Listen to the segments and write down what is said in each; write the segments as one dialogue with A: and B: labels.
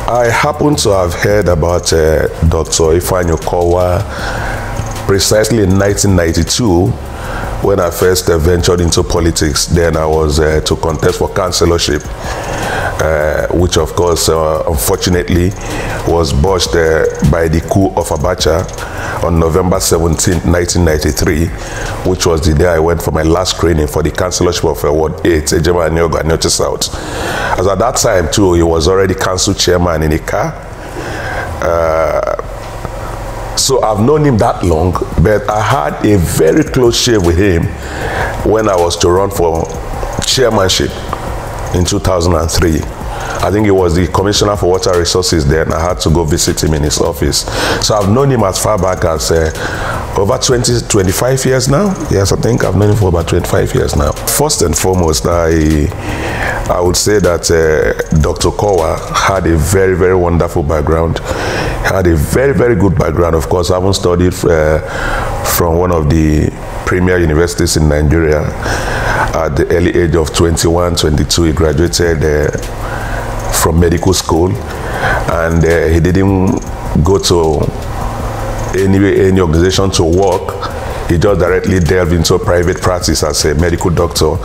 A: I happen to have heard about Dr. OKOWA precisely in 1992 when I first ventured into politics. Then I was to contest for councillorship, which of course, unfortunately, was botched by the coup of Abacha on November 17, 1993, which was the day I went for my last screening for the councillorship of Ward 8, Ejema Aniogo, Anyoche South. As at that time too, he was already council chairman in a car. So I've known him that long, but I had a very close shave with him when I was to run for chairmanship in 2003. I think he was the commissioner for water resources then. I had to go visit him in his office. So I've known him as far back as over 25 years now. Yes, I think I've known him for about 25 years now. First and foremost, I would say that Dr. OKOWA had a very, very wonderful background. Had a very, very good background. Of course, I haven't studied from one of the premier universities in Nigeria. At the early age of 21, 22, he graduated from medical school, and he didn't go to any organization to work. He just directly delved into private practice as a medical doctor,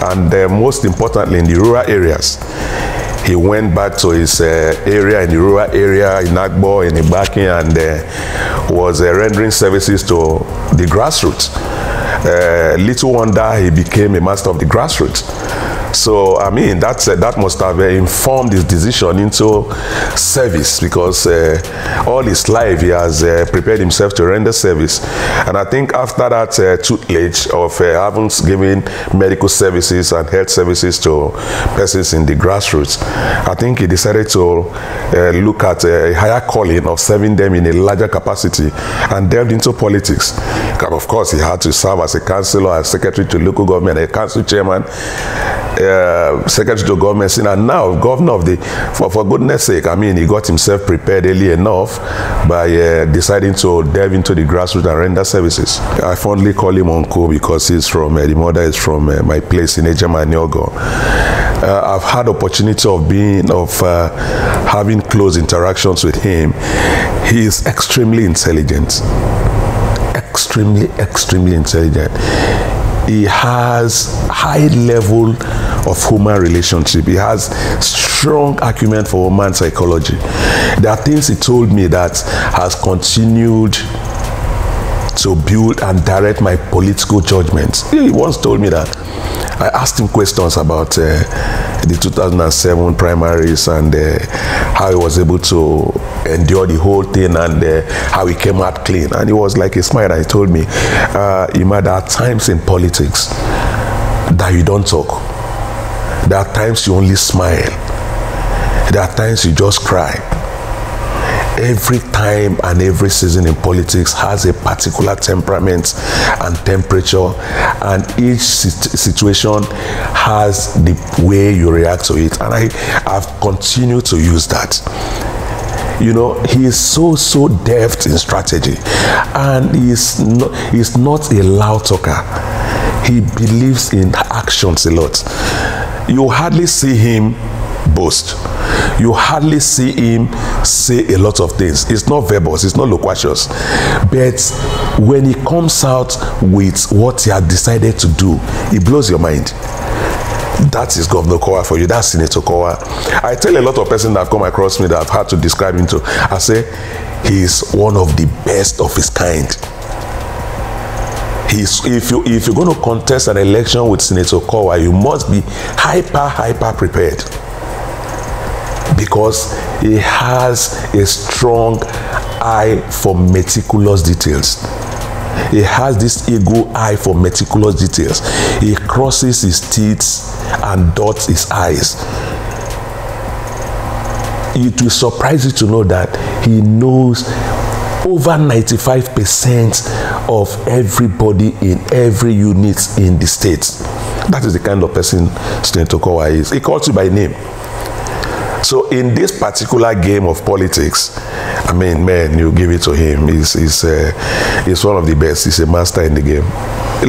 A: and most importantly, in the rural areas. He went back to his area, in the rural area, in Agbo, in Ibaki, and was rendering services to the grassroots. Little wonder he became a master of the grassroots. So, I mean, that must have informed his decision into service, because all his life he has prepared himself to render service. And I think after that tutelage of having given medical services and health services to persons in the grassroots, I think he decided to look at a higher calling of serving them in a larger capacity and delved into politics. And of course, he had to serve as a councillor, as secretary to local government, a council chairman, secretary to government, and now governor of the, for goodness sake, I mean, he got himself prepared early enough by deciding to delve into the grassroots and render services. I fondly call him Uncle because he's from, the mother is from my place in Ejema Aniogo. I've had opportunity of having close interactions with him. He is extremely intelligent. Extremely intelligent. He has high level of human relationship. He has strong acumen for human psychology. There are things he told me that has continued to build and direct my political judgments. He once told me that. I asked him questions about the 2007 primaries and how he was able to endure the whole thing and how he came out clean. And he was like a smile, and he told me, Ima, there are times in politics that you don't talk. There are times you only smile. There are times you just cry. Every time and every season in politics has a particular temperament and temperature, and each situation has the way you react to it. And I've continued to use that. You know, he is so deft in strategy, and he's not a loud talker. He believes in actions a lot. You hardly see him boast. You hardly see him say a lot of things. It's not verbose, it's not loquacious. But when he comes out with what he has decided to do, it blows your mind. That is Governor OKOWA for you. That's Senator OKOWA. I tell a lot of persons that have come across me that I've had to describe him to, I say, he's one of the best of his kind. If you're going to contest an election with Senator OKOWA, you must be hyper prepared, because he has a strong eye for meticulous details. He has this eagle eye for meticulous details. He crosses his teeth and dots his eyes. It will surprise you to know that he knows over 95% of everybody in every unit in the state. That is the kind of person Senator OKOWA is. He calls you by name. So in this particular game of politics, I mean, man, you give it to him. He's one of the best. He's a master in the game.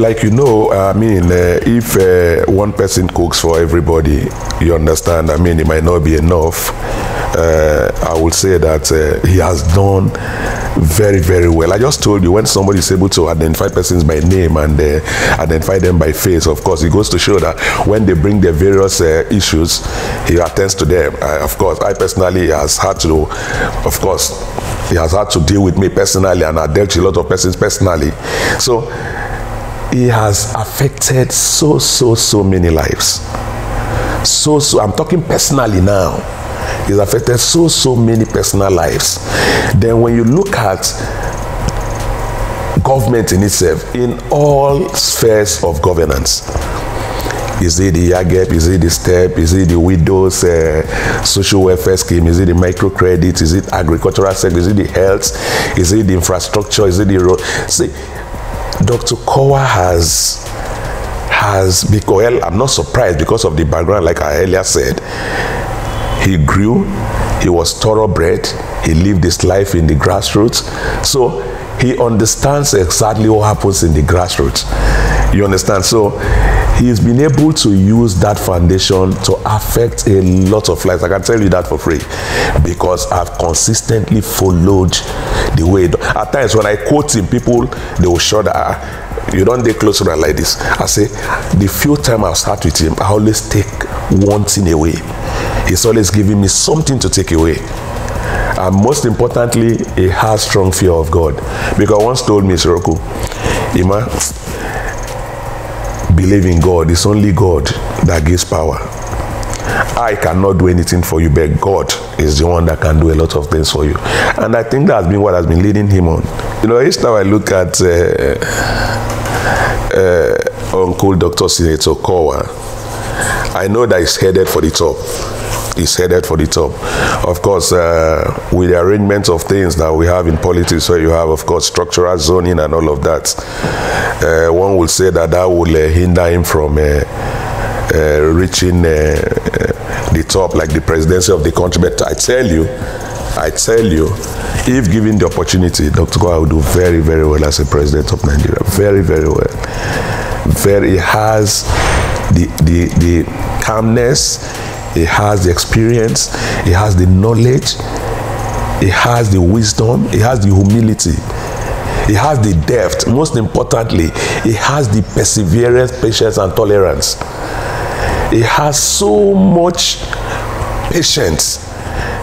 A: Like, you know, I mean, if one person cooks for everybody, you understand, I mean, it might not be enough. I would say that he has done very, very well. I just told you, when somebody is able to identify persons by name and identify them by face, of course, it goes to show that when they bring their various issues, he attends to them. Of course, I personally has had to, of course, he has had to deal with me personally, and I dealt with a lot of persons personally. So he has affected so many lives. So I'm talking personally now. He's affected so many personal lives. Then when you look at government in itself, in all spheres of governance, is it the YAGEP, is it the STEP, is it the widows social welfare scheme, is it the microcredit, is it agricultural sector, is it the health, is it the infrastructure, is it the road? See, Dr. OKOWA has because, well, I'm not surprised because of the background, like I earlier said. He grew, he was thoroughbred, he lived his life in the grassroots. So he understands exactly what happens in the grassroots. You understand? So he's been able to use that foundation to affect a lot of lives. I can tell you that for free, because I've consistently followed the way. At times when I quote him, people, they will show that, you don't get close to that like this. I say, the few times I've sat with him, I always take one thing away. He's always giving me something to take away. And most importantly, he has strong fear of God. Because once told me, Sorokwu, Ima, believe in God. It's only God that gives power. I cannot do anything for you, but God is the one that can do a lot of things for you. And I think that's been what has been leading him on. You know, each time I look at Uncle Dr. Senator OKOWA, I know that he's headed for the top. He's headed for the top. Of course, with the arrangement of things that we have in politics, where you have, of course, structural zoning and all of that, one will say that that will hinder him from reaching the top, like the presidency of the country. But I tell you, if given the opportunity, Dr. OKOWA will do very, very well as a president of Nigeria. Very, very well. He has the calmness, he has the experience, he has the knowledge, he has the wisdom, he has the humility, he has the depth. Most importantly, he has the perseverance, patience, and tolerance. He has so much patience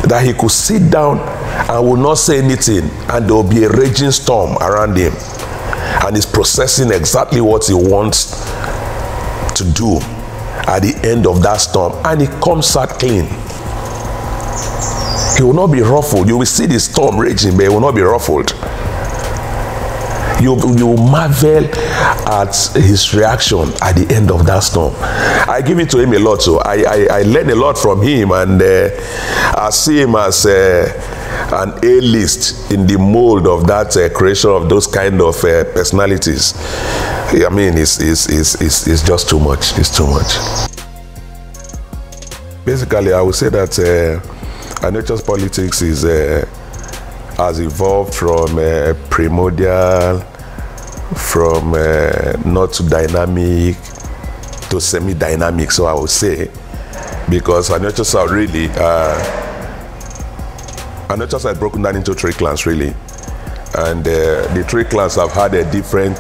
A: that he could sit down and will not say anything, and there will be a raging storm around him, and he's processing exactly what he wants to do at the end of that storm, and he comes out clean. He will not be ruffled. You will see the storm raging, but he will not be ruffled. You will marvel at his reaction at the end of that storm. I give it to him a lot, so I learn a lot from him, and I see him as an A-list in the mold of that creation of those kind of personalities. I mean, it's just too much. It's too much. Basically, I would say that nature's politics has evolved from primordial, from not too dynamic to semi-dynamic. So I would say, because nature's are really, nature's are broken down into three clans really, and the three clans have had a different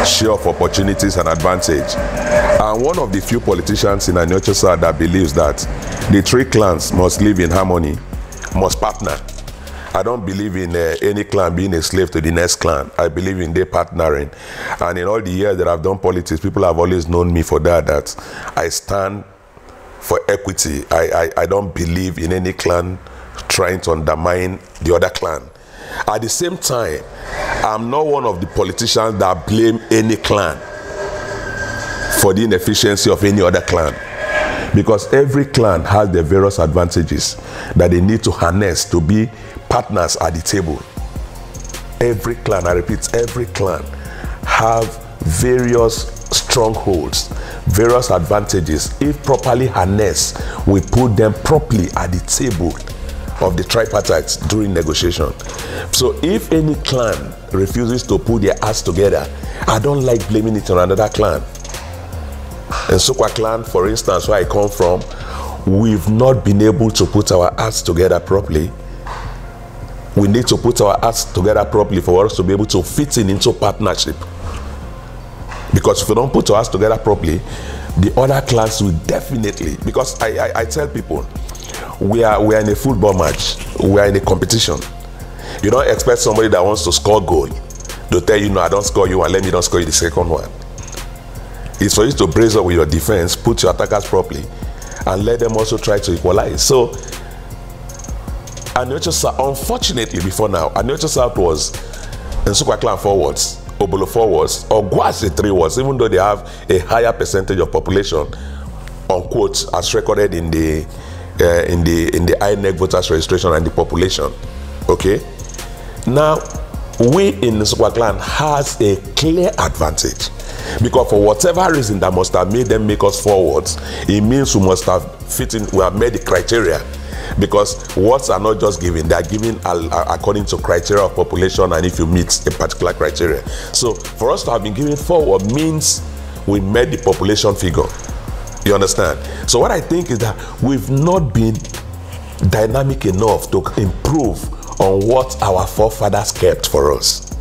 A: share of opportunities and advantage. And one of the few politicians in Anyochasa that believes that the three clans must live in harmony, must partner. I don't believe in any clan being a slave to the next clan. I believe in their partnering. And in all the years that I've done politics, people have always known me for that I stand for equity. I don't believe in any clan trying to undermine the other clan. At the same time, I'm not one of the politicians that blame any clan for the inefficiency of any other clan, because every clan has their various advantages that they need to harness to be partners at the table. Every clan, I repeat, every clan have various strongholds, various advantages. If properly harnessed, we put them properly at the table of the tripartite during negotiation. So if any clan refuses to put their acts together, I don't like blaming it on another clan. In Sorokwu clan, for instance, where I come from, we've not been able to put our acts together properly. we need to put our acts together properly for us to be able to fit into partnership. Because if we don't put our acts together properly, the other clans will definitely, because I tell people, we are in a football match, we are in a competition. You don't expect somebody that wants to score goal to tell you, no, I don't score you and let me don't score you the second one. It's for you to brace up with your defense, put your attackers properly, and let them also try to equalize. So, Anyocha South, unfortunately, before now, Anyocha South was Nsukka Clan forwards, Obolo forwards, or Gwase 3 wards, even though they have a higher percentage of population, unquote, as recorded in the INEC voters registration and the population. Okay. Now, we in Nsukka Clan has a clear advantage, because for whatever reason that must have made them make us forwards, it means we must have we have met the criteria, because words are not just given, they are given according to criteria of population and if you meet a particular criteria. So for us to have been given forward means we met the population figure. You understand? So what I think is that we've not been dynamic enough to improve on what our forefathers kept for us.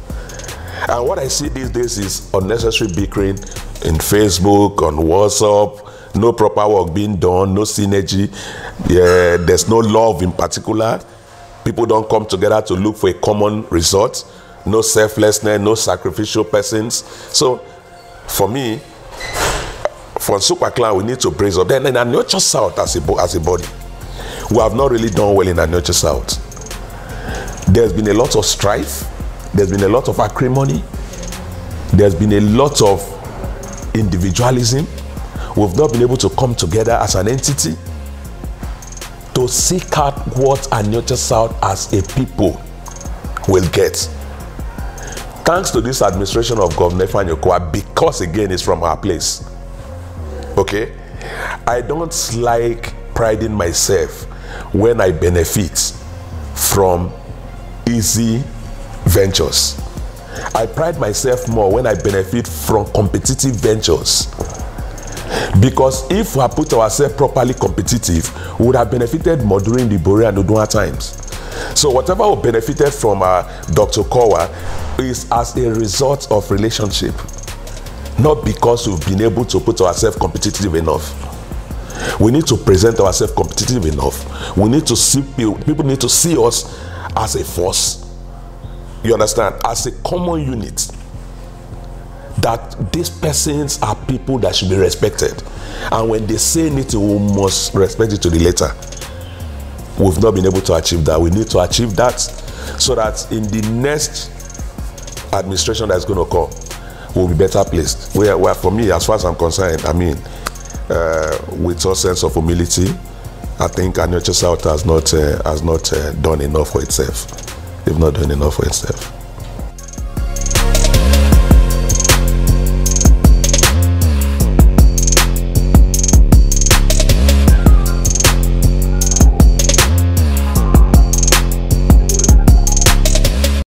A: And what I see these days is unnecessary bickering in Facebook, on WhatsApp, no proper work being done, no synergy. Yeah, there's no love in particular. People don't come together to look for a common result. No selflessness, no sacrificial persons. So, for me, for Nsukka Clan, we need to brace up. Then in Anyocha South as a body, we have not really done well in Anyocha South. There's been a lot of strife. There's been a lot of acrimony. There's been a lot of individualism. We've not been able to come together as an entity to seek out what Anyocha South as a people will get. Thanks to this administration of Governor OKOWA, because again it's from our place. Okay? I don't like priding myself when I benefit from easy ventures. I pride myself more when I benefit from competitive ventures. Because if we had put ourselves properly competitive, we would have benefited more during the Bore and Udua times. So whatever we benefited from Dr. OKOWA is as a result of relationship, not because we've been able to put ourselves competitive enough. We need to present ourselves competitive enough. We need to see people need to see us as a force. You understand? As a common unit. That these persons are people that should be respected. And when they say anything, we must respect it to the letter. We've not been able to achieve that. We need to achieve that so that in the next administration that's going to come, we'll be better placed. Where for me, as far as I'm concerned, I mean, with a sense of humility, I think Anyocha South has not done enough for itself. They've not done enough for itself.